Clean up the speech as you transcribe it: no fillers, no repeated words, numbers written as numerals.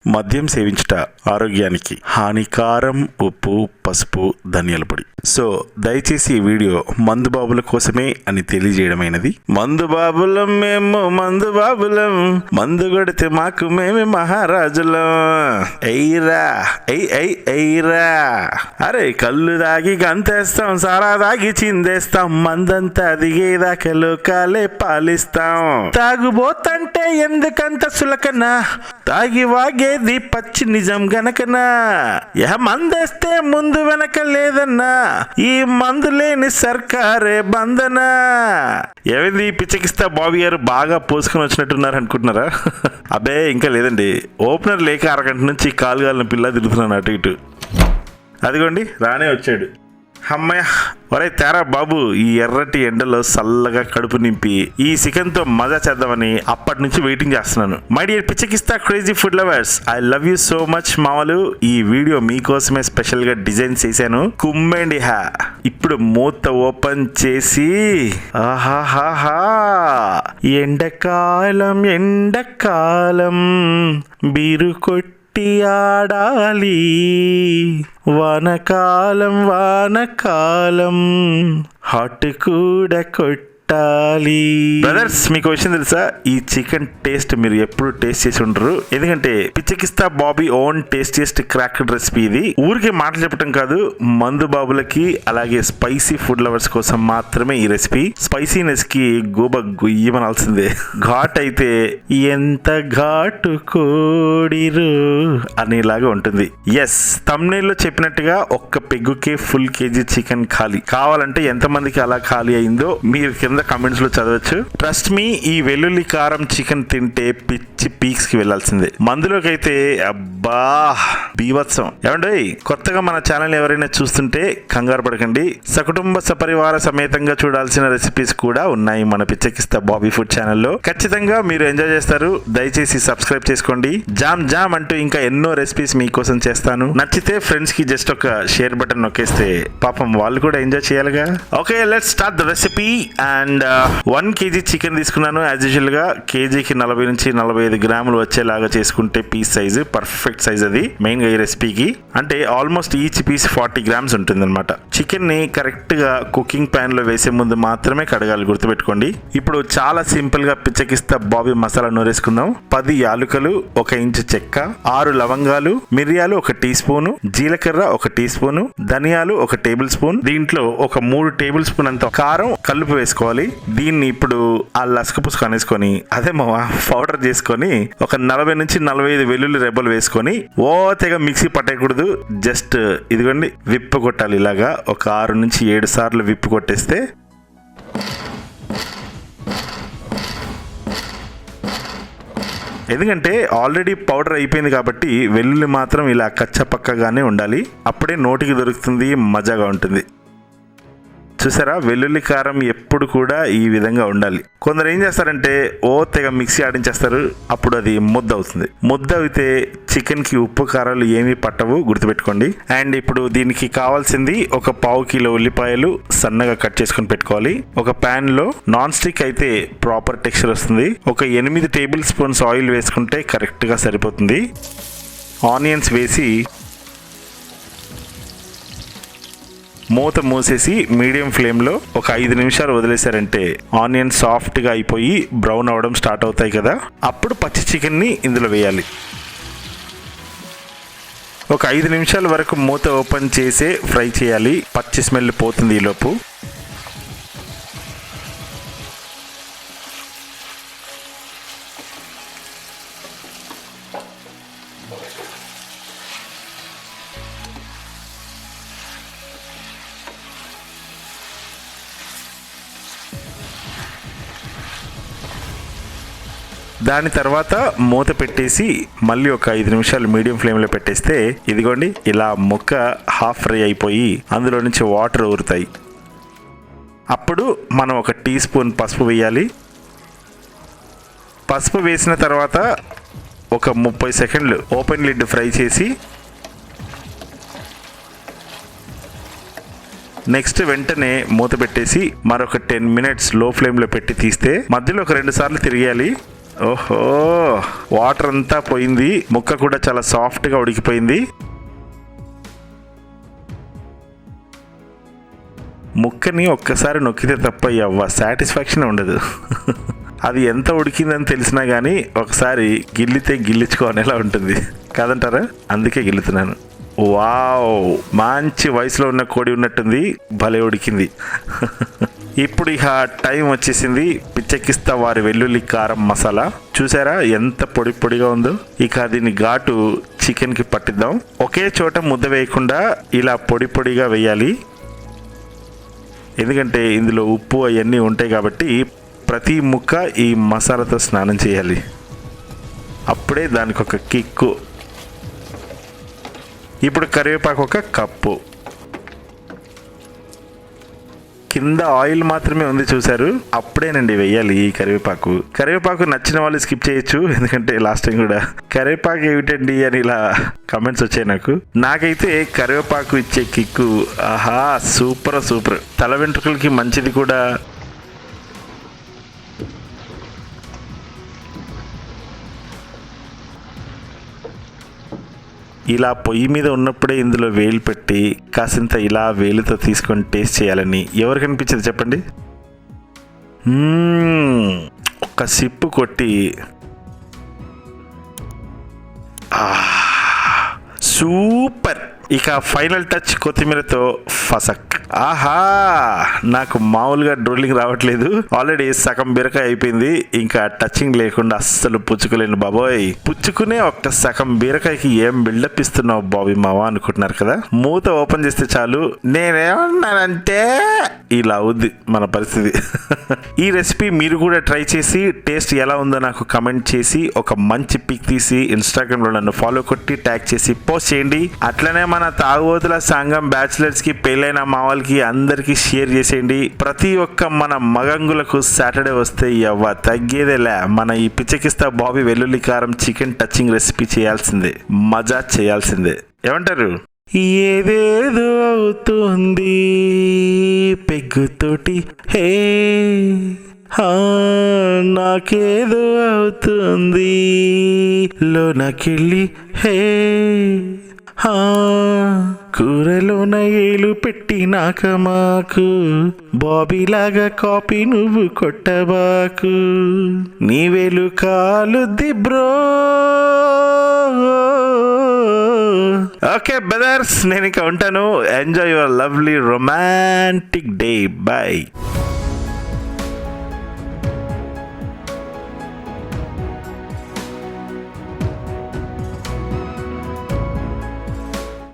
మద్యం సేవించుట ఆరోగ్యానికి హానికారం. ఉప్పు, పసుపు, ధనియాల పొడి. సో దయచేసి ఈ వీడియో మందు బాబుల కోసమే అని తెలియజేయడమైనది. మందు బాబులం మేము, మందు బాబులం, మందు కొడితే మాకు మేమే మహారాజులం. ఎయిరా ఎయిరా. అరే కళ్ళు దాగి గంతేస్తాం, సారా దాగి చిందేస్తాం, మందంతా దిగేదాకా లోకాలే పాలిస్తాం. తాగుబోతంటే ఎందుకంత సులకనా, తాగి వాగేది పచ్చి నిజం గనకనా. మందేస్తే ముందు వెనక లేదన్నా, ఈ మందు లేని సర్కారే బంధనా. ఏమైంది పిచ్చకిస్తా బాబీ గారు బాగా పోసుకొని వచ్చినట్టున్నారు అనుకుంటున్నారా? అబ్బే ఇంకా లేదండి, ఓపెనర్ లేక అరగంట నుంచి కాలుగాలిన పిల్ల తిరుగుతున్నాను అటు ఇటు. అదిగోండి రానే వచ్చాడు. అమ్మయ్య ఒరే తేరా బాబు, ఈ ఎర్రటి ఎండలో చల్లగా కడుపు నింపి ఈ చికెన్ తో మజా చేద్దామని అప్పటి నుంచి వెయిటింగ్ చేస్తున్నాను. My dear పిచ్చకిస్తా crazy food lovers, I love you so much మామలు. ఈ వీడియో మీకోసమే స్పెషల్ గా డిజైన్ చేశాను. కుమ్మండి హా. ఇప్పుడు మూత ఓపెన్ చేసి ఆహాహాహా, ఎండకాలం ఎండకాలం బీరు కొట్టి ఆడాలి, వానకాలం వానకాలం హాట్ కూడా కొట్టాలి. బ్రదర్స్ మీకు విషయం తెలుసా, ఈ చికెన్ టేస్ట్ మీరు ఎప్పుడు టేస్ట్ చేసి ఉండరు. ఎందుకంటే పిచ్చకిస్తా Bobby own tastiest cracked recipe ఇది. ఊరికే మాటలు చెప్పడం కాదు, మందు బాబులకి అలాగే స్పైసీ ఫుడ్ లవర్స్ కోసం మాత్రమే ఈ రెసిపీ. స్పైసీనెస్ కి గోబ గుయ్యమనాల్సిందే. ఘాట్ అయితే ఎంత ఘాటు కోడిరు అనేలాగా ఉంటుంది. ఎస్, తమ్నేల్లో చెప్పినట్టుగా ఒక్క పెగ్గుకే ఫుల్ కేజీ చికెన్ ఖాళీ. కావాలంటే ఎంతమందికి అలా ఖాళీ అయిందో మీరు కింద కమెంట్స్ లో చదవచ్చు. ట్రస్ట్ మీ, ఈ వెల్లుల్లి కారం చికెన్ తింటే పిచ్చి పీక్స్ కి వెళ్లాల్సిందే. మందులోకి అయితే అబ్బా బీభత్సం. ఏమండి కొత్తగా మన ఛానల్ ఎవరైనా చూస్తుంటే కంగారు పడకండి, సకుటుంబ సపరివార సమేతంగా చూడాల్సిన రెసిపీస్ కూడా ఉన్నాయి మన పిచ్చకిస్తా బాబీ ఫుడ్ ఛానల్లో. ఖచ్చితంగా మీరు ఎంజాయ్ చేస్తారు. దయచేసి సబ్స్క్రైబ్ చేసుకోండి. జామ్ జామ్ అంటూ ఇంకా ఎన్నో రెసిపీస్ మీకోసం చేస్తాను. నచ్చితే ఫ్రెండ్స్ కి జస్ట్ ఒక షేర్ బటన్ నొక్కేస్తే పాపం వాళ్ళు కూడా ఎంజాయ్ చేయాలిగా. Okay, let's start the recipe. And 1 KG chicken తీసుకున్నాను. యాజ్ యూజువల్ గా కేజీకి 40 నుంచి 45 గ్రాములు వచ్చేలాగా చేసుకుంటే పీస్ సైజు పర్ఫెక్ట్ సైజ్. అది మెయిన్ గా ఈ రెసిపీకి. అంటే ఆల్మోస్ట్ ఈచ్ పీస్ 40 గ్రామ్స్ ఉంటుంది అనమాట. చికెన్ ని కరెక్ట్ గా కుకింగ్ ప్యాన్ లో వేసే ముందు మాత్రమే కడగాలి, గుర్తుపెట్టుకోండి. ఇప్పుడు చాలా సింపుల్ గా పిచ్చకిస్తా బాబీ మసాలా నూరేసుకుందాం. 10 యాలుకలు, 1 ఇంచు చెక్క, 6 లవంగాలు, మిరియాలు 1 టీ స్పూను, జీలకర్ర 1 టీ స్పూను, ధనియాలు 1 టేబుల్ స్పూన్. దీంట్లో ఒక 3 టేబుల్ స్పూన్ అంత కారం కలుపు వేసుకోవాలి. దీన్ని ఇప్పుడు ఆ లసక పుసుకు అనేసుకొని అదే పౌడర్ చేసుకొని ఒక 40 నుంచి 45 వెల్లుల్లి రెబ్బలు వేసుకొని ఓ తెగ మిక్సీ పట్టేయకూడదు. జస్ట్ ఇదిగోండి విప్పు కొట్టాలి. ఇలాగా ఒక 6 నుంచి 7 సార్లు విప్పు కొట్టేస్తే ఎందుకంటే ఆల్రెడీ పౌడర్ అయిపోయింది కాబట్టి వెల్లుల్లి మాత్రం ఇలా కచ్చపక్కగానే ఉండాలి. అప్పుడే నోటికి దొరుకుతుంది, మజాగా ఉంటుంది. చూసారా, వెల్లుల్లి కారం ఎప్పుడు కూడా ఈ విధంగా ఉండాలి. కొందరు ఏం చేస్తారంటే ఓ తెగ మిక్సీ ఆడించేస్తారు, అప్పుడు అది ముద్ద అవుతుంది. ముద్ద అయితే చికెన్ కి ఉప్పు కారాలు ఏమీ పట్టవు, గుర్తుపెట్టుకోండి. అండ్ ఇప్పుడు దీనికి కావాల్సింది ఒక 1/2 కిలో ఉల్లిపాయలు సన్నగా కట్ చేసుకుని పెట్టుకోవాలి. ఒక ప్యాన్ లో నాన్ స్టిక్ అయితే ప్రాపర్ టెక్స్చర్ వస్తుంది. ఒక 8 టేబుల్ స్పూన్స్ ఆయిల్ వేసుకుంటే కరెక్ట్ గా సరిపోతుంది. ఆనియన్స్ వేసి మూత మూసేసి మీడియం ఫ్లేమ్లో ఒక 5 నిమిషాలు వదిలేశారంటే ఆనియన్ సాఫ్ట్గా అయిపోయి బ్రౌన్ అవ్వడం స్టార్ట్ అవుతాయి కదా. అప్పుడు పచ్చి చికెన్ని ఇందులో వేయాలి. ఒక 5 నిమిషాల వరకు మూత ఓపెన్ చేసే ఫ్రై చేయాలి. పచ్చి స్మెల్ పోతుంది ఈలోపు. దాని తర్వాత మూత పెట్టేసి మళ్ళీ ఒక 5 నిమిషాలు మీడియం ఫ్లేమ్లో పెట్టేస్తే ఇదిగోండి ఇలా ముక్క హాఫ్ ఫ్రై అయిపోయి అందులో నుంచి వాటర్ ఊరుతాయి. అప్పుడు మనం ఒక టీ స్పూన్ పసుపు వేయాలి. పసుపు వేసిన తర్వాత ఒక 30 సెకండ్లు ఓపెన్ లిడ్ ఫ్రై చేసి నెక్స్ట్ వెంటనే మూత పెట్టేసి మరొక 10 మినిట్స్ లో ఫ్లేమ్లో పెట్టి తీస్తే మధ్యలో ఒక 2 సార్లు తిరిగేయాలి. ఓహో, వాటర్ అంతా పోయింది, ముక్క కూడా చాలా సాఫ్ట్గా ఉడికిపోయింది. ముక్కని ఒక్కసారి నొక్కితే తప్ప అవ్వ సాటిస్ఫాక్షన్ ఉండదు. అది ఎంత ఉడికిందని తెలిసినా కానీ ఒకసారి గిల్లితే గిల్లించుకోనేలా ఉంటుంది కాదంటారా? అందుకే గిల్లుతున్నాను. వావ్, మంచి వయసులో ఉన్న కోడి ఉన్నట్టుంది, భలే ఉడికింది. ఇప్పుడు ఇక టైం వచ్చేసింది. పిచ్చెక్కిస్తా వారి వెల్లుల్లి కారం మసాలా. చూసారా ఎంత పొడి పొడిగా ఉందో? ఇక దీని ఘాటు చికెన్కి పట్టిద్దాం. ఒకే చోట ముద్ద వేయకుండా ఇలా పొడి పొడిగా వేయాలి. ఎందుకంటే ఇందులో ఉప్పు అవన్నీ ఉంటాయి కాబట్టి ప్రతి ముక్క ఈ మసాలాతో స్నానం చేయాలి. అప్పుడే దానికి ఒక కిక్కు. ఇప్పుడు కరివేపాకు ఒక కప్పు. కింద ఆయిల్ మాత్రమే ఉంది చూసారు, అప్పుడేనండి వెయ్యాలి ఈ కరివేపాకు. కరివేపాకు నచ్చిన వాళ్ళు స్కిప్ చేయొచ్చు, ఎందుకంటే లాస్ట్ టైం కూడా కరివేపాకు ఏమిటండి అని ఇలా కమెంట్స్ వచ్చాయి నాకు. నాకైతే కరివేపాకు ఇచ్చే కిక్కు ఆహా సూపర్ సూపర్. తల వెంట్రుకలకి మంచిది కూడా. ఇలా పొయ్యి మీద ఉన్నప్పుడే ఇందులో వేలు పెట్టి కాసింత ఇలా వేలుతో తీసుకొని టేస్ట్ చేయాలని ఎవరికి అనిపించింది చెప్పండి? ఒక్క సిప్పు కొట్టి సూపర్. ఇక ఫైనల్ టచ్ కొత్తిమీరతో ఫసక్. ఆహా, నాకు మామూలుగా డ్రోలింగ్ రావట్లేదు, ఆల్రెడీ సగం బీరకాయ అయిపోయింది. ఇంకా టచింగ్ లేకుండా అస్సలు పుచ్చుకోలేను బాబోయ్. పుచ్చుకునే ఒక్క సగం బీరకాయకి ఏం బిల్డప్ ఇస్తున్నావు బాబీ మావా అనుకుంటున్నారు కదా? మూత ఓపెన్ చేస్తే చాలు నేనేమన్నానంటే ఇలా అవుద్ది మన పరిస్థితి. ఈ రెసిపీ మీరు కూడా ట్రై చేసి టేస్ట్ ఎలా ఉందో నాకు కమెంట్ చేసి ఒక మంచి పిక్ తీసి ఇన్స్టాగ్రామ్లో నన్ను ఫాలో కొట్టి ట్యాగ్ చేసి పోస్ట్ చేయండి. అట్లనే మన తాగుబోతుల సంఘం బ్యాచిలర్స్ కి, పెళ్ళైన మావలకి అందరికి షేర్ చేసేయండి. ప్రతి ఒక్క మన మగంగులకు సాటర్డే వస్తే ఎవ్వ తగ్గేదేలే. మన ఈ పిచ్చెక్కిస్తా బాబీ వెల్లుల్లి కారం చికెన్ టచింగ్ రెసిపీ చేయాల్సిందే, మజా చేయాల్సిందే. ఏమంటారు? ఏదేదో అవుతుంది పెగ్గుతోటి హే, నాకేదో అవుతుంది లోనకెళ్ళి హే, కూరలోన ఏలు పెట్టినాక మాకు బాబీలాగా కాపీ నువ్వు కొట్టబాకు, నీ వేలు కాలుద్ది బ్రో. ఓకే బ్రదర్స్, నేను ఇంకా ఉంటాను. Enjoy your lovely romantic day. Bye.